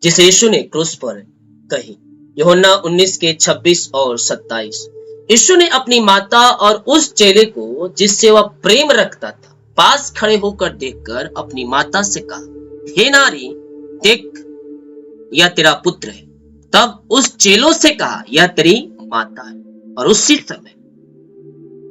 जिसे यीशु ने क्रूस पर कही। यूहन्ना 19 के 26 और 27। यीशु ने अपनी माता और उस चेले को जिससे वह प्रेम रखता था पास खड़े होकर देखकर अपनी माता से कहा, हे नारी, देख, यह तेरा पुत्र है। तब उस चेलों से कहा, यह तेरी माता है। और उसी समय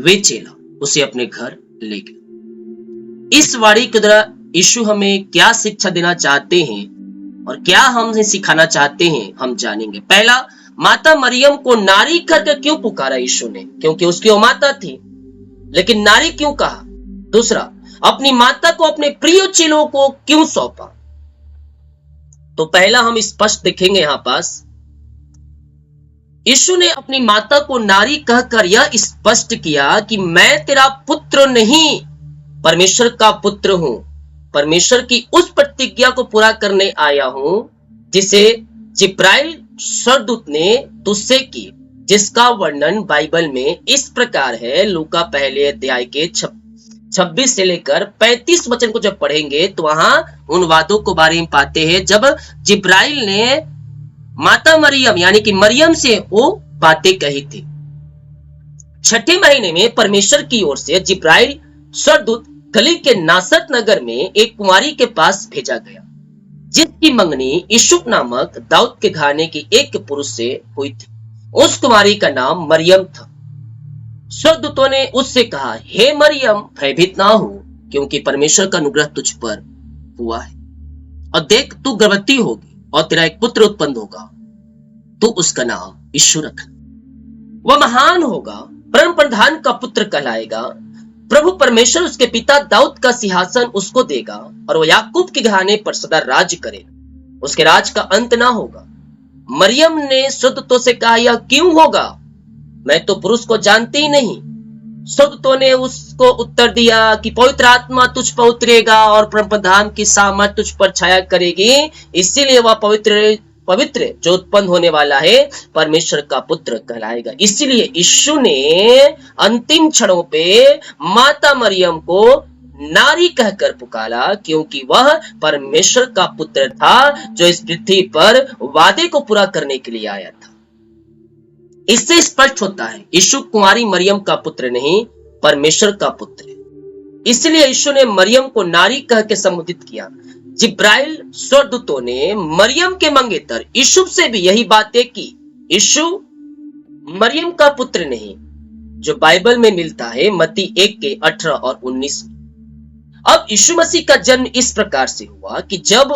वे चेला उसे अपने घर ले गए। इस वाणी के द्वारा यीशु हमें क्या शिक्षा देना चाहते हैं और क्या हमें सिखाना चाहते हैं, हम जानेंगे। पहला, माता मरियम को नारी करके क्यों पुकारा यीशु ने? क्योंकि उसकी वो माता थी, लेकिन नारी क्यों कहा? दूसरा, अपनी माता को अपने प्रिय चेलों को क्यों सौंपा? तो पहला हम स्पष्ट देखेंगे यहां पास, यीशु ने अपनी माता को नारी कहकर यह स्पष्ट किया कि मैं तेरा पुत्र नहीं, परमेश्वर का पुत्र हूं। परमेश्वर की उस प्रतिज्ञा को पूरा करने आया हूं जिसे जिब्राइल स्वर्गदूत ने तुझसे की, जिसका वर्णन बाइबल में इस प्रकार है। लूका पहले अध्याय के 26 से लेकर 35 वचन को जब पढ़ेंगे तो वहां उन वादों को बारे में पाते हैं जब जिब्राइल ने माता मरियम यानी कि मरियम से वो बातें कही थी। छठे महीने में परमेश्वर की ओर से जिब्राइल स्वर्गदूत गलील के नासरत नगर में एक कुंवारी के पास भेजा गया, जिसकी मंगनी यूसुफ नामक दाऊद के घराने की एक पुरुष से हुई थी। उस कुंवारी का नाम मरियम था। स्वर्गदूतों ने उससे कहा, हे मरियम, भयभीत ना हो, क्योंकि परमेश्वर का अनुग्रह तुझ पर हुआ है। और देख, तू गर्भवती होगी और तेरा एक पुत्र उत्पन्न होगा, तू उसका नाम यीशु रखना। वह महान होगा, परम प्रधान का पुत्र कहलाएगा। प्रभु परमेश्वर उसके पिता दाऊद का सिंहासन उसको देगा और वह याकूब के घराने पर सदा राज्य करेगा। उसके राज का अंत ना होगा। मरियम ने स्वर्गदूतों से कहा, यह क्यों होगा? मैं तो पुरुष को जानती ही नहीं। स्वर्गदूतों ने उसको उत्तर दिया कि पवित्र आत्मा तुझ पर उतरेगा और परम प्रधान की सामर्थ तुझ पर छाया करेगी, इसीलिए वह पवित्र जो उत्पन्न होने वाला है परमेश्वर का पुत्र कहलाएगा। इसीलिए यीशु ने अंतिम क्षणों पे माता मरियम को नारी कहकर पुकारा, क्योंकि वह परमेश्वर का पुत्र था जो इस पृथ्वी पर वादे को पूरा करने के लिए आया था। इससे स्पष्ट होता है यीशु कुंवारी मरियम का पुत्र नहीं, परमेश्वर का पुत्र है। इसलिए यीशु ने मरियम को नारी कह के संबोधित किया। जिब्राइल स्वर्गदूतों ने मरियम के मंगेतर यूसुफ से भी यही बातें की। यीशु मरियम का पुत्र नहीं, जो बाइबल में मिलता है मत्ती 1 के 18 और 19 में। अब यीशु मसीह का जन्म इस प्रकार से हुआ कि जब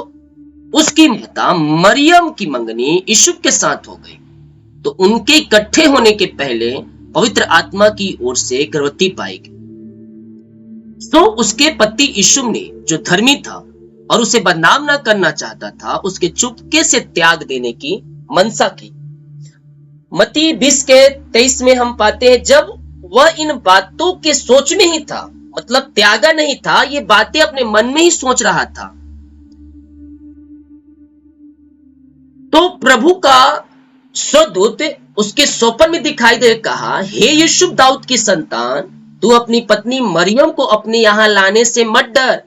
उसकी माता मरियम की मंगनी यूसुफ के साथ हो गई तो उनके इकट्ठे होने के पहले पवित्र आत्मा की ओर से गर्भवती पाई गई। तो उसके पति यीशु ने, जो धर्मी था और उसे बदनाम न करना चाहता था, उसके चुपके से त्याग देने की मनसा की। मत्ती 20 के 23 में हम पाते हैं, जब वह इन बातों के सोच में ही था, मतलब त्यागा नहीं था, ये बातें अपने मन में ही सोच रहा था, तो प्रभु का स्वर्गदूत उसके स्वप्न में दिखाई दे कहा, हे यूसुफ दाऊद की संतान, तू अपनी पत्नी मरियम को अपने यहां लाने से मत डर,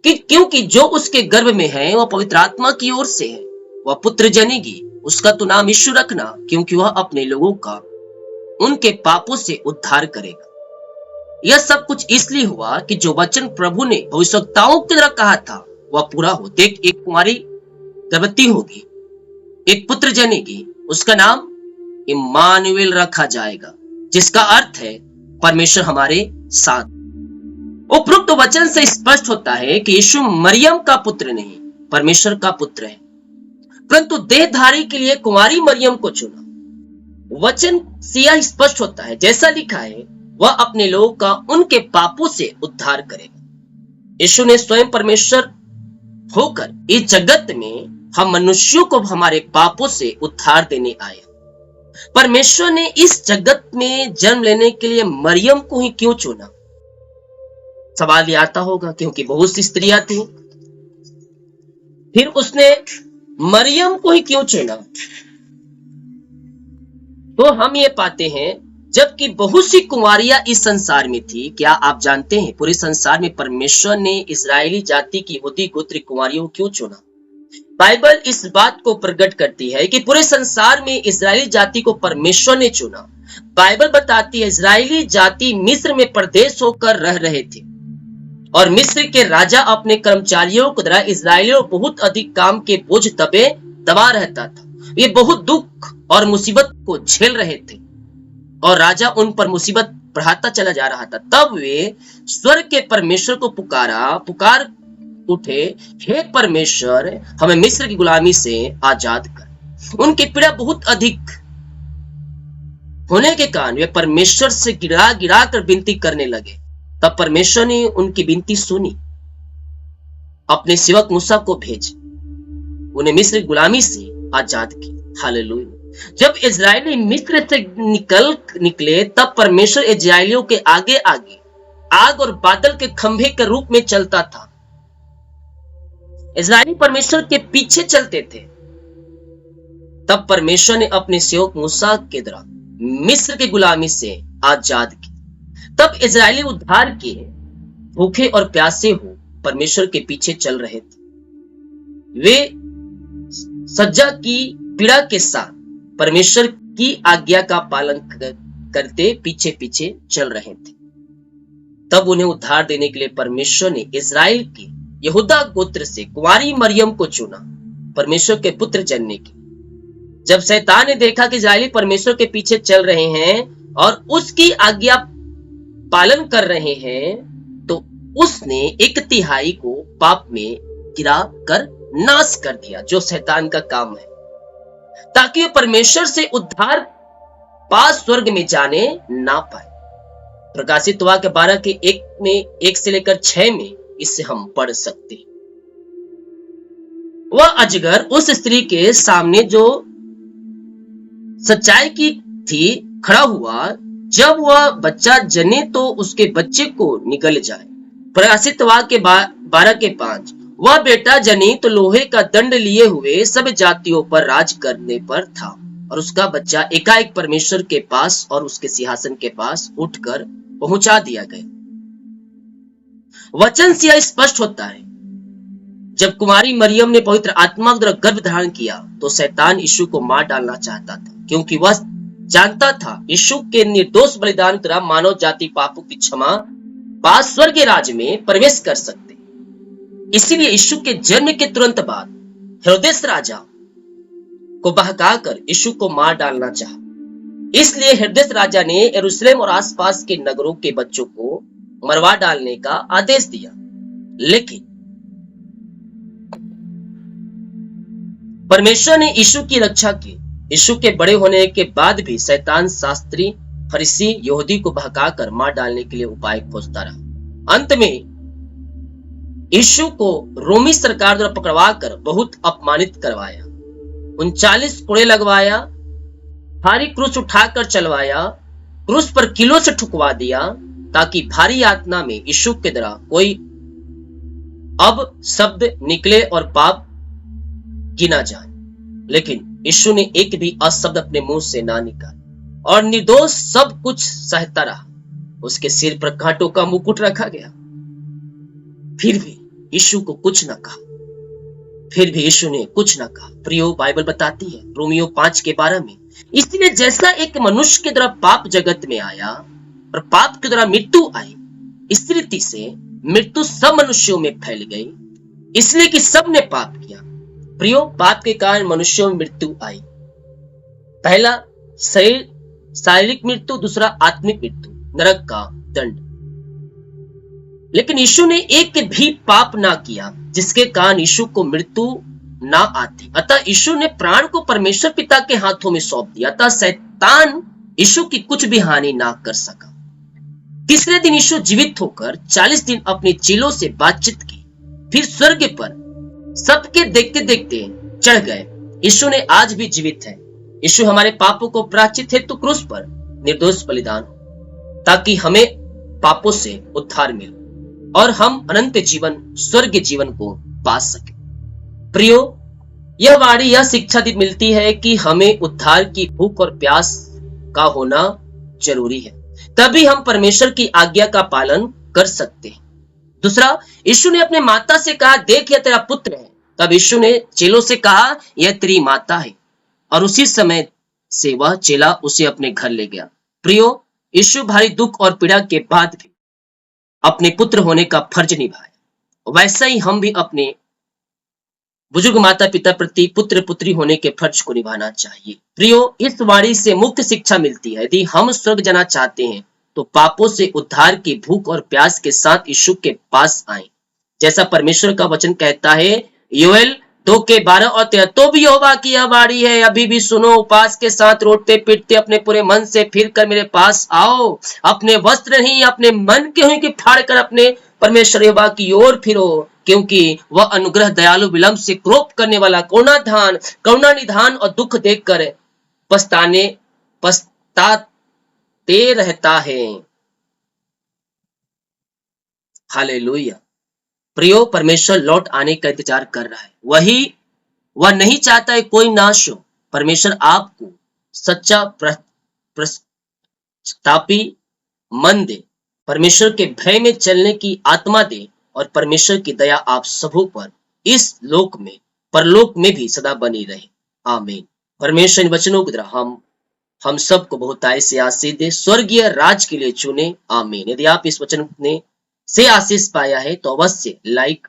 क्योंकि जो उसके गर्भ में है वह पवित्र आत्मा की ओर से है। वह पुत्र जनेगी, उसका तू नाम यीशु रखना, क्योंकि वह अपने लोगों का उनके पापों से उद्धार करेगा। यह सब कुछ इसलिए हुआ कि जो वचन प्रभु ने भविष्यवक्ताओं की तरह कहा था वह पूरा हो। देख, एक कुंवारी गर्भवती होगी, एक पुत्र जनेगी, उसका नाम इम्मानुएल रखा जाएगा, जिसका अर्थ है परमेश्वर हमारे साथ। उपरोक्त वचन से स्पष्ट होता है कि यीशु मरियम का पुत्र नहीं, परमेश्वर का पुत्र है, परंतु देहधारी के लिए कुंवारी मरियम को चुना। वचन से यह स्पष्ट होता है, जैसा लिखा है, वह अपने लोगों का उनके पापों से उद्धार करेगा। यीशु ने स्वयं परमेश्वर होकर इस जगत में हम मनुष्यों को हमारे पापों से उद्धार देने आए। परमेश्वर ने इस जगत में जन्म लेने के लिए मरियम को ही क्यों चुना? सवाल ये आता होगा, क्योंकि बहुत सी स्त्रियां थी, फिर उसने मरियम को ही क्यों चुना? तो हम ये पाते हैं, जबकि बहुत सी कुंवारियां इस संसार में थी। क्या आप जानते हैं पूरे संसार में परमेश्वर ने इस्राएली जाति की यहूदी गोत्र कुंवारियों को क्यों चुना? बाइबल इस बात को प्रकट करती है कि पूरे संसार में इजरायली जाति को परमेश्वर ने चुना। बाइबल बताती है इजरायली जाति मिस्र में परदेश होकर रह रहे थे और मिस्र के राजा अपने कर्मचारियों के द्वारा इजरायलियों बहुत अधिक काम के बोझ दबा रहता था। ये बहुत दुख और मुसीबत को झेल रहे थे और राजा उन पर मुसीबत बढ़ाता चला जा रहा था। तब वे स्वर्ग के परमेश्वर को पुकार उठे, हे परमेश्वर, हमें मिस्र की गुलामी से आजाद कर। उनकी पीड़ा बहुत अधिक होने के कारण वे परमेश्वर से गिरा गिरा कर विनती करने लगे। तब परमेश्वर ने उनकी विनती सुनी, अपने सेवक मूसा को भेज उन्हें मिस्र की गुलामी से आजाद किया। हालेलुया। जब इजरायली मिस्र से निकले तब परमेश्वर इजरायलियों के आगे आगे आग और बादल के खंभे के रूप में चलता था। इजरायली परमेश्वर के पीछे चलते थे। तब परमेश्वर ने अपने सेवक मूसा के द्वारा मिस्र की गुलामी से आजाद किया। तब इजरायली उद्धार के भूखे और प्यासे हो परमेश्वर के पीछे चल रहे थे। वे सज्जा की पीड़ा के साथ परमेश्वर की आज्ञा का पालन करते पीछे पीछे चल रहे थे। तब उन्हें उद्धार देने के लिए परमेश्वर ने इजराइल के यहूदा गोत्र से कुंवारी मरियम को चुना परमेश्वर के पुत्र जनने की। जब शैतान ने देखा कि इजरायली परमेश्वर के पीछे चल रहे हैं और उसकी आज्ञा पालन कर रहे हैं तो उसने 1/3 को पाप में गिरा कर नाश कर दिया, जो शैतान का काम है, ताकि वे परमेश्वर से उद्धार पास स्वर्ग में जाने ना पाए। प्रकाशित वाक्य 12 के 1 से लेकर 6 में इससे हम पढ़ सकते हैं। वह अजगर उस स्त्री के सामने जो सच्चाई की थी खड़ा हुआ। जब वह बच्चा जने तो उसके बच्चे को निगल जाए। प्रकाशित वाक्य 12 के 5 वह बेटा जनी तो लोहे का दंड लिए हुए सब जातियों पर राज करने पर था और उसका बच्चा एकाएक परमेश्वर के पास और उसके सिंहासन के पास उठकर पहुंचा दिया गया। वचन से यह स्पष्ट होता है, जब कुमारी मरियम ने पवित्र आत्मा द्वारा गर्भ धारण किया तो शैतान यीशु को मार डालना चाहता था, क्योंकि वह जानता था यीशु के निर्दोष बलिदान द्वारा मानव जाति पापों की क्षमा पास स्वर्गीय राज्य में प्रवेश कर सकते। इसीलिए यीशु के जन्म के तुरंत बाद हेरोदेस राजा को बहकाकर यीशु को मार डालना चाहा। इसलिए हेरोदेस राजा ने यरूशलेम और आसपास के नगरों के बच्चों को मरवा डालने का आदेश दिया। लेकिन परमेश्वर ने यीशु की रक्षा की। यीशु के बड़े होने के बाद भी शैतान शास्त्री फरीसी यहूदी को बहकाकर मार डालने के लिए उपाय खोजता रहा। अंत में यीशु को रोमी सरकार द्वारा पकड़वाकर बहुत अपमानित करवाया, 39 कोड़े लगवाया, भारी क्रूस उठाकर चलवाया, क्रूस पर किलो से ठुकवा दिया, ताकि भारी यातना में यीशु के द्वारा कोई अब शब्द निकले और पाप गिना जाए। लेकिन यीशु ने एक भी अशब्द अपने मुंह से ना निकाला और निर्दोष सब कुछ सहता रहा। उसके सिर पर कांटों का मुकुट रखा गया, फिर भी यीशु को कुछ न कहा। फिर भी यीशु ने कुछ न कहा। प्रियो, बाइबल बताती है रोमियो 5:12 में, इसलिए जैसा एक मनुष्य के द्वारा पाप जगत में आया और पाप के द्वारा मृत्यु आई, इस रीति से मृत्यु सब मनुष्यों में फैल गई, इसलिए कि सब ने पाप किया। प्रियो, पाप के कारण मनुष्यों में मृत्यु आई। पहला शारीरिक मृत्यु, दूसरा आत्मिक मृत्यु, नरक का दंड। लेकिन यीशु ने एक भी पाप ना किया जिसके कारण यीशु को मृत्यु ना आती। अतः यीशु ने प्राण को परमेश्वर पिता के हाथों में सौंप दिया। अतः शैतान यीशु की कुछ भी हानि ना कर सका। तीसरे दिन यीशु जीवित होकर 40 दिन अपने चेलों से बातचीत की, फिर स्वर्ग पर सबके देखते देखते चढ़ गए। यीशु ने आज भी जीवित है। यीशु हमारे पापों को प्रायश्चित हेतु क्रूस पर निर्दोष बलिदान हो, ताकि हमें पापों से उद्धार मिले और हम अनंत जीवन, स्वर्गीय जीवन को पा सके। प्रियो, यह वाणी, यह शिक्षा मिलती है कि हमें उद्धार की भूख और प्यास का होना जरूरी है, तभी हम परमेश्वर की आज्ञा का पालन कर सकते हैं। दूसरा, यीशु ने अपने माता से कहा, देख यह तेरा पुत्र है। तब यीशु ने चेलों से कहा, यह तेरी माता है, और उसी समय से वह चेला उसे अपने घर ले गया। प्रियो, यीशु भारी दुख और पीड़ा के बाद भी अपने पुत्र होने का फर्ज निभाया। वैसा ही हम भी अपने बुजुर्ग माता पिता प्रति पुत्र पुत्री होने के फर्ज को निभाना चाहिए। प्रियो, इस वाणी से मुख्य शिक्षा मिलती है, यदि हम स्वर्ग जाना चाहते हैं तो पापों से उद्धार की भूख और प्यास के साथ यीशु के पास आएं। जैसा परमेश्वर का वचन कहता है, योएल 2:12 और 13, तो भी यहोवा की यह वाणी है, अभी भी सुनो, उपवास के साथ रोटते पीटते अपने पूरे मन से फिर कर मेरे पास आओ, अपने वस्त्र नहीं अपने मन के हुई कि फाड़ कर अपने परमेश्वर यहोवा की ओर फिरो, क्योंकि वह अनुग्रह दयालु विलंब से क्रोध करने वाला करुणा निधान और दुख देखकर पछताते रहता है। हालेलुया। प्रियो, परमेश्वर लौट आने का इंतजार कर रहा है। वह नहीं चाहता है कोई नाश हो। परमेश्वर आपको सच्चा प्रस्तापी मन दे, परमेश्वर के भय में चलने की आत्मा दे, और परमेश्वर की दया आप सबों पर इस लोक में परलोक में भी सदा बनी रहे। आमीन। परमेश्वर इन वचनों के द्वारा हम सबको बहुतायत से आशीष दे, स्वर्गीय राज के लिए चुने। आमीन। यदि आप इस वचन ने से आशीष पाया है तो अवश्य लाइक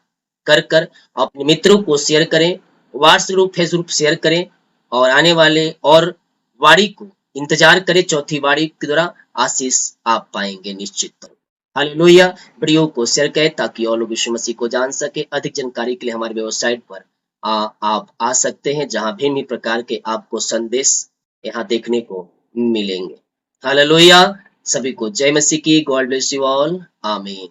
कर अपने मित्रों को शेयर करें, व्हाट्सएप ग्रुप फेसबुक शेयर करें, और आने वाले और वाणी को इंतजार करें। चौथी वाणी के द्वारा आशीष आप पाएंगे निश्चित तौर। हालेलुया। वीडियो को शेयर करें ताकि और लोग यीशु मसीह को जान सके। अधिक जानकारी के लिए हमारे वेबसाइट पर आप आ सकते हैं, जहां भिन्न प्रकार के आपको संदेश यहाँ देखने को मिलेंगे। हालेलुया। सभी को जय मसीह की। God bless you all. आमीन।